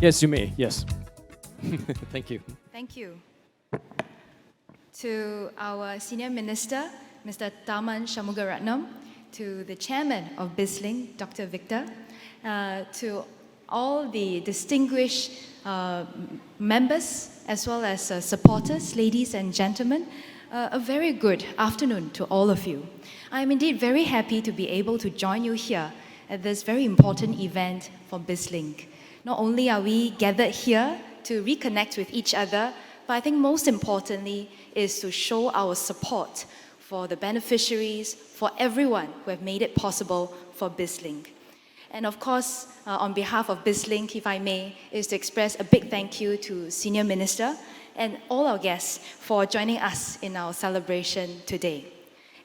Yes, you may. Yes. Thank you. Thank you. To our Senior Minister, Mr. Tharman Shanmugaratnam, to the Chairman of Bizlink, Dr. Victor, to all the distinguished members as well as supporters, ladies and gentlemen, a very good afternoon to all of you. I am indeed very happy to be able to join you here at this very important event for Bizlink. Not only are we gathered here to reconnect with each other, but I think most importantly is to show our support for the beneficiaries, for everyone who have made it possible for Bizlink. And of course, on behalf of Bizlink, if I may, is to express a big thank you to Senior Minister and all our guests for joining us in our celebration today.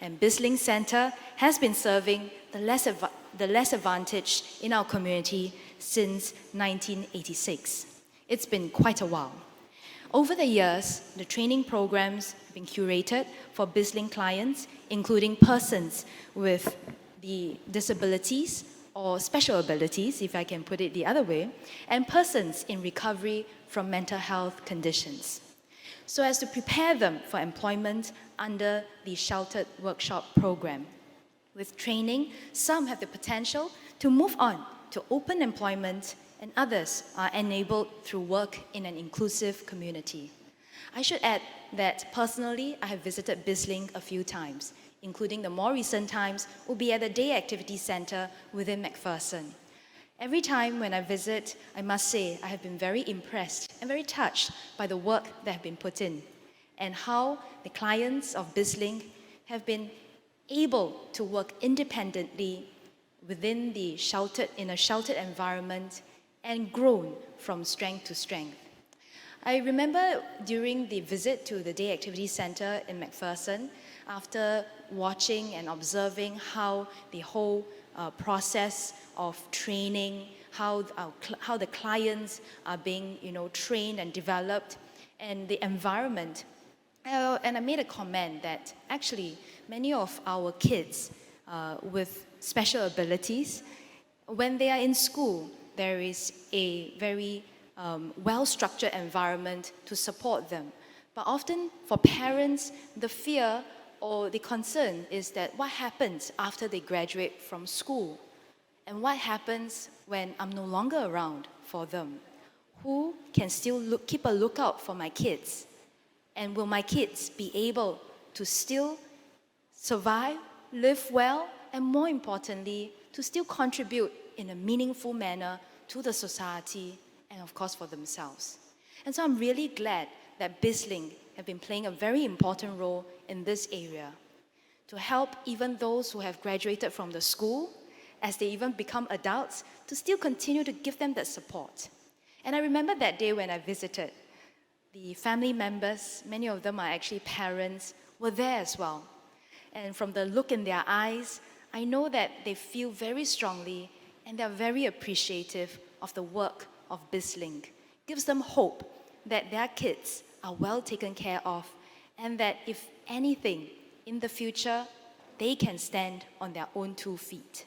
And Bizlink Center has been serving the less advantaged in our community since 1986. It's been quite a while. Over the years, the training programs have been curated for Bizlink clients, including persons with the disabilities or special abilities, if I can put it the other way, and persons in recovery from mental health conditions, so as to prepare them for employment under the Sheltered Workshop program. With training, some have the potential to move on to open employment, and others are enabled through work in an inclusive community. I should add that personally, I have visited Bizlink a few times, including the more recent times will be at the Day Activity Center within McPherson. Every time when I visit, I must say I have been very impressed and very touched by the work that have been put in and how the clients of Bizlink have been able to work independently within the in a sheltered environment and grown from strength to strength. I remember during the visit to the Day Activity Center in McPherson, after watching and observing how the whole process of training, how the clients are being trained and developed, and the environment. And I made a comment that actually many of our kids with special abilities, when they are in school, there is a very well-structured environment to support them. But often for parents, the fear or the concern is that what happens after they graduate from school? And what happens when I'm no longer around for them? Who can still keep a lookout for my kids? And will my kids be able to still survive, live well, and more importantly, to still contribute in a meaningful manner to the society and of course for themselves? And so I'm really glad that Bizlink have been playing a very important role in this area to help even those who have graduated from the school, as they even become adults, to still continue to give them that support. And I remember that day when I visited, the family members, many of them are actually parents, were there as well. And from the look in their eyes, I know that they feel very strongly and they're very appreciative of the work of Bizlink. Gives them hope that their kids are well taken care of and that if anything in the future, they can stand on their own 2 feet.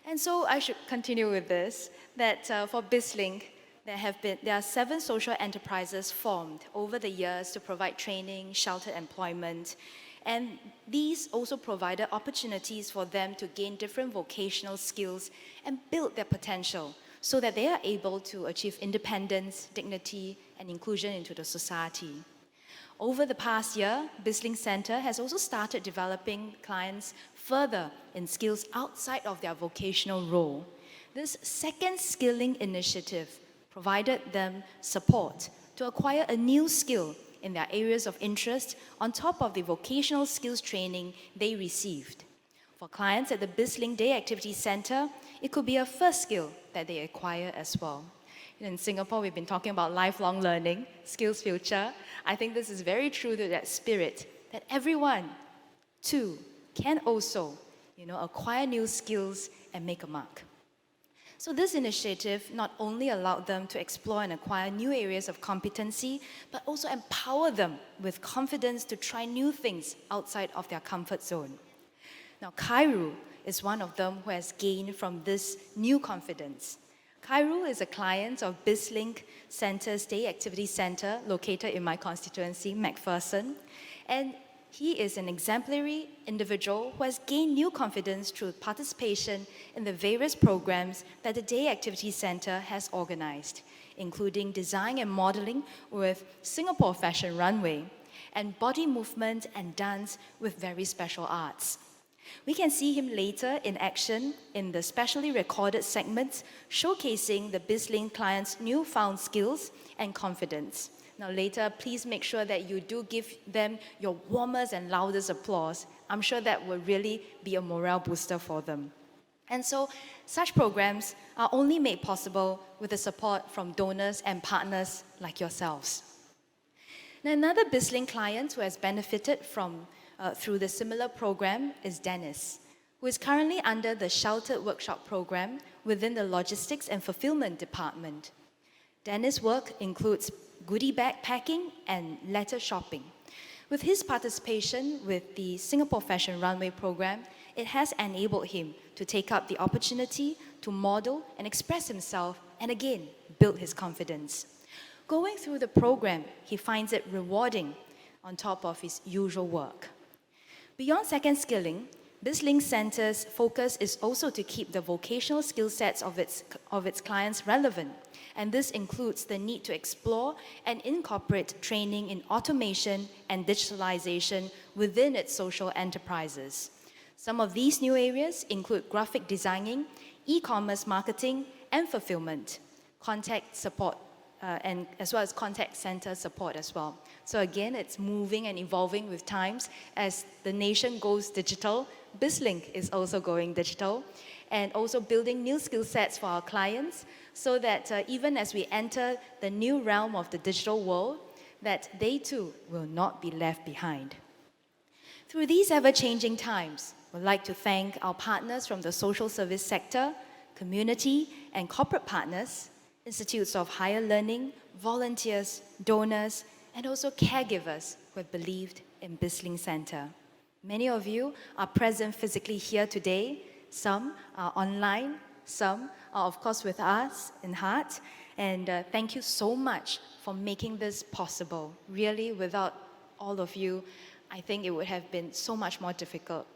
And so I should continue with this, that for Bizlink, there are 7 social enterprises formed over the years to provide training, sheltered employment, and these also provided opportunities for them to gain different vocational skills and build their potential so that they are able to achieve independence, dignity, and inclusion into the society. Over the past year, Bizlink Center has also started developing clients further in skills outside of their vocational role. This second skilling initiative provided them support to acquire a new skill in their areas of interest on top of the vocational skills training they received. For clients at the Bizlink Day Activity Center, it could be a first skill that they acquire as well. In Singapore, we've been talking about lifelong learning, skills future. I think this is very true to that spirit, that everyone, too, can also acquire new skills and make a mark. So this initiative not only allowed them to explore and acquire new areas of competency, but also empower them with confidence to try new things outside of their comfort zone. Now, Kairu is one of them who has gained from this new confidence. Khairul is a client of Bizlink Centre's Day Activity Centre located in my constituency, McPherson. And he is an exemplary individual who has gained new confidence through participation in the various programs that the Day Activity Centre has organized, including design and modeling with Singapore Fashion Runway, and body movement and dance with very special arts. We can see him later in action in the specially recorded segments showcasing the Bizlink clients' newfound skills and confidence. Now later, please make sure that you do give them your warmest and loudest applause. I'm sure that will really be a morale booster for them. And so, such programs are only made possible with the support from donors and partners like yourselves. Now, another Bizlink client who has benefited through the similar program is Dennis, who is currently under the Sheltered Workshop program within the Logistics and Fulfillment Department. Dennis' work includes goodie bag packing and letter shopping. With his participation with the Singapore Fashion Runway program, it has enabled him to take up the opportunity to model and express himself and again, build his confidence. Going through the program, he finds it rewarding on top of his usual work. Beyond second skilling, Bizlink Centre's focus is also to keep the vocational skill sets of its clients relevant, and this includes the need to explore and incorporate training in automation and digitalization within its social enterprises. Some of these new areas include graphic designing, e-commerce marketing, and fulfillment, contact support, and as well as contact center support as well. So again, it's moving and evolving with times. As the nation goes digital, Bizlink is also going digital, and also building new skill sets for our clients so that even as we enter the new realm of the digital world, that they too will not be left behind. Through these ever-changing times, we'd like to thank our partners from the social service sector, community and corporate partners, institutes of higher learning, volunteers, donors, and also caregivers who have believed in Bizlink Centre. Many of you are present physically here today. Some are online. Some are, of course, with us in heart. And thank you so much for making this possible. Really, without all of you, I think it would have been so much more difficult.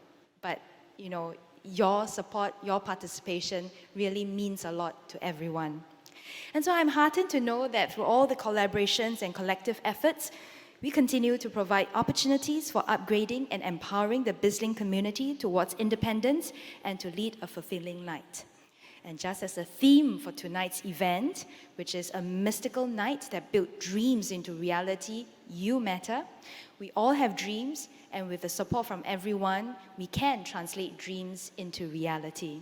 But, you know, your support, your participation really means a lot to everyone. And so I'm heartened to know that through all the collaborations and collective efforts, we continue to provide opportunities for upgrading and empowering the Bizlink community towards independence and to lead a fulfilling life. And just as a theme for tonight's event, which is a mystical night that built dreams into reality, you matter. We all have dreams, and with the support from everyone, we can translate dreams into reality.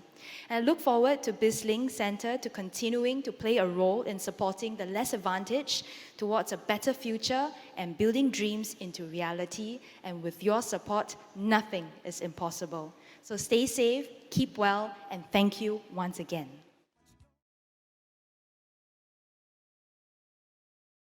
And I look forward to Bizlink Centre to continuing to play a role in supporting the less advantaged towards a better future and building dreams into reality. And with your support, nothing is impossible. So stay safe, keep well, and thank you once again.